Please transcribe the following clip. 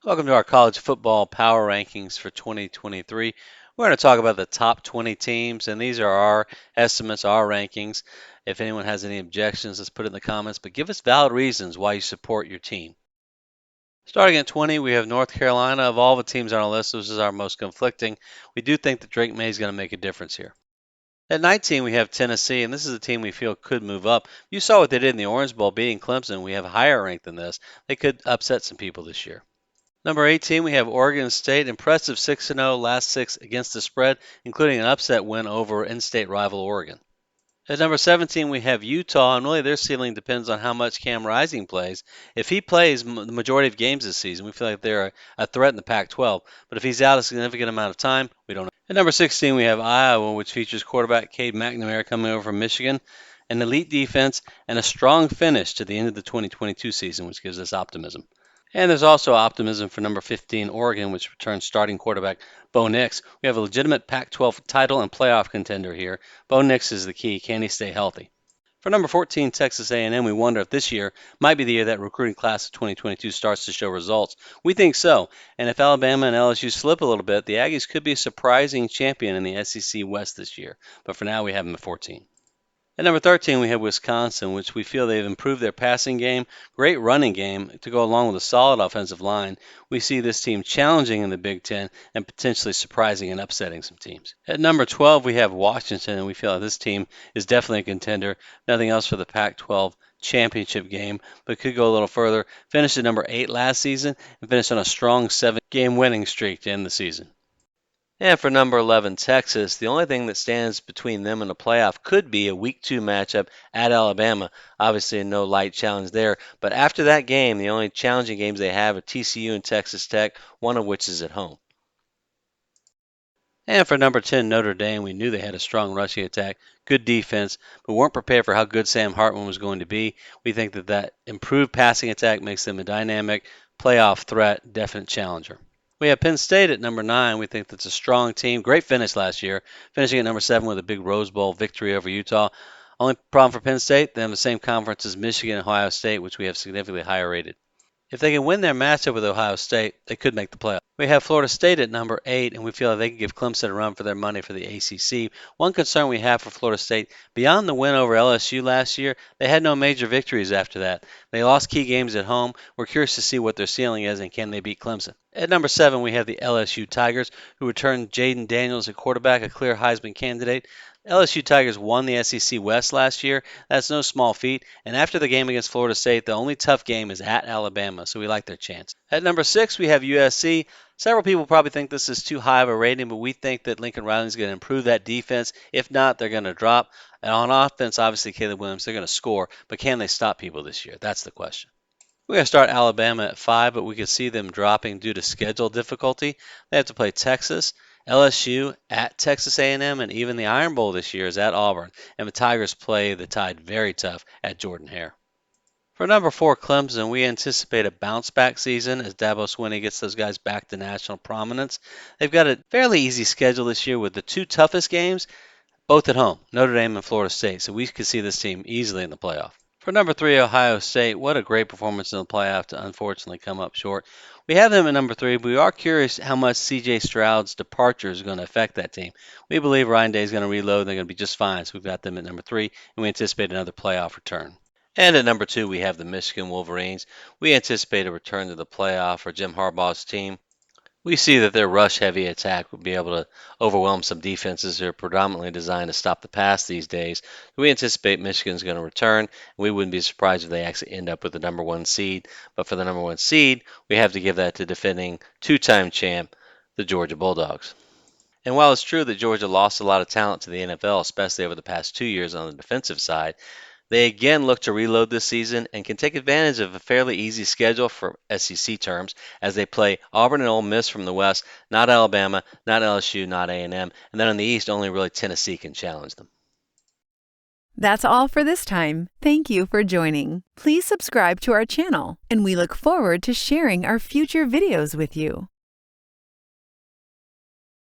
Welcome to our college football power rankings for 2023. We're going to talk about the top 20 teams, and these are our estimates, our rankings. If anyone has any objections, let's put it in the comments, but give us valid reasons why you support your team. Starting at 20, we have North Carolina. Of all the teams on our list, this is our most conflicting. We do think that Drake May is going to make a difference here. At 19, we have Tennessee, and this is a team we feel could move up. You saw what they did in the Orange Bowl beating Clemson. We have a higher rank than this. They could upset some people this year. Number 18, we have Oregon State. Impressive 6-0 last six against the spread, including an upset win over in-state rival Oregon. At number 17, we have Utah, and really their ceiling depends on how much Cam Rising plays. If he plays the majority of games this season, we feel like they're a threat in the Pac-12. But if he's out a significant amount of time, we don't know. At number 16, we have Iowa, which features quarterback Cade McNamara coming over from Michigan, an elite defense, and a strong finish to the end of the 2022 season, which gives us optimism. And there's also optimism for number 15, Oregon, which returns starting quarterback Bo Nix. We have a legitimate Pac-12 title and playoff contender here. Bo Nix is the key. Can he stay healthy? For number 14, Texas A&M, we wonder if this year might be the year that recruiting class of 2022 starts to show results. We think so. And if Alabama and LSU slip a little bit, the Aggies could be a surprising champion in the SEC West this year. But for now, we have them at 14. At number 13, we have Wisconsin, which we feel they've improved their passing game, great running game to go along with a solid offensive line. We see this team challenging in the Big Ten and potentially surprising and upsetting some teams. At number 12, we have Washington, and we feel like this team is definitely a contender. Nothing else for the Pac-12 championship game, but could go a little further. Finished at number 8 last season and finished on a strong 7-game winning streak to end the season. And for number 11, Texas, the only thing that stands between them and the playoff could be a week 2 matchup at Alabama. Obviously, no light challenge there. But after that game, the only challenging games they have are TCU and Texas Tech, one of which is at home. And for number 10, Notre Dame, we knew they had a strong rushing attack, good defense, but weren't prepared for how good Sam Hartman was going to be. We think that improved passing attack makes them a dynamic playoff threat, definite challenger. We have Penn State at number 9. We think that's a strong team. Great finish last year, finishing at number 7 with a big Rose Bowl victory over Utah. Only problem for Penn State, they have the same conference as Michigan and Ohio State, which we have significantly higher rated. If they can win their matchup with Ohio State, they could make the playoff. We have Florida State at number 8, and we feel like they can give Clemson a run for their money for the ACC. One concern we have for Florida State, beyond the win over LSU last year, they had no major victories after that. They lost key games at home. We're curious to see what their ceiling is and can they beat Clemson. At number 7, we have the LSU Tigers, who returned Jaden Daniels at quarterback, a clear Heisman candidate. LSU Tigers won the SEC West last year. That's no small feat. And after the game against Florida State, the only tough game is at Alabama, so we like their chance. At number 6, we have USC. Several people probably think this is too high of a rating, but we think that Lincoln Riley is going to improve that defense. If not, they're going to drop. And on offense, obviously, Caleb Williams, they're going to score. But can they stop people this year? That's the question. We're going to start Alabama at 5, but we could see them dropping due to schedule difficulty. They have to play Texas, LSU, at Texas A&M, and even the Iron Bowl this year is at Auburn. And the Tigers play the Tide very tough at Jordan-Hare. For number 4, Clemson, we anticipate a bounce-back season as Dabo Swinney gets those guys back to national prominence. They've got a fairly easy schedule this year with the 2 toughest games, both at home, Notre Dame and Florida State. So we could see this team easily in the playoff. For number 3, Ohio State, what a great performance in the playoff to unfortunately come up short. We have them at number 3, but we are curious how much C.J. Stroud's departure is going to affect that team. We believe Ryan Day is going to reload and they're going to be just fine, so we've got them at number 3, and we anticipate another playoff return. And at number 2, we have the Michigan Wolverines. We anticipate a return to the playoff for Jim Harbaugh's team. We see that their rush-heavy attack will be able to overwhelm some defenses that are predominantly designed to stop the pass these days. We anticipate Michigan's going to return. We wouldn't be surprised if they actually end up with the number 1 seed. But for the number 1 seed, we have to give that to defending 2-time champ, the Georgia Bulldogs. And while it's true that Georgia lost a lot of talent to the NFL, especially over the past 2 years on the defensive side, they again look to reload this season and can take advantage of a fairly easy schedule for SEC terms as they play Auburn and Ole Miss from the West, not Alabama, not LSU, not A&M, and then in the East only really Tennessee can challenge them. That's all for this time. Thank you for joining. Please subscribe to our channel, and we look forward to sharing our future videos with you.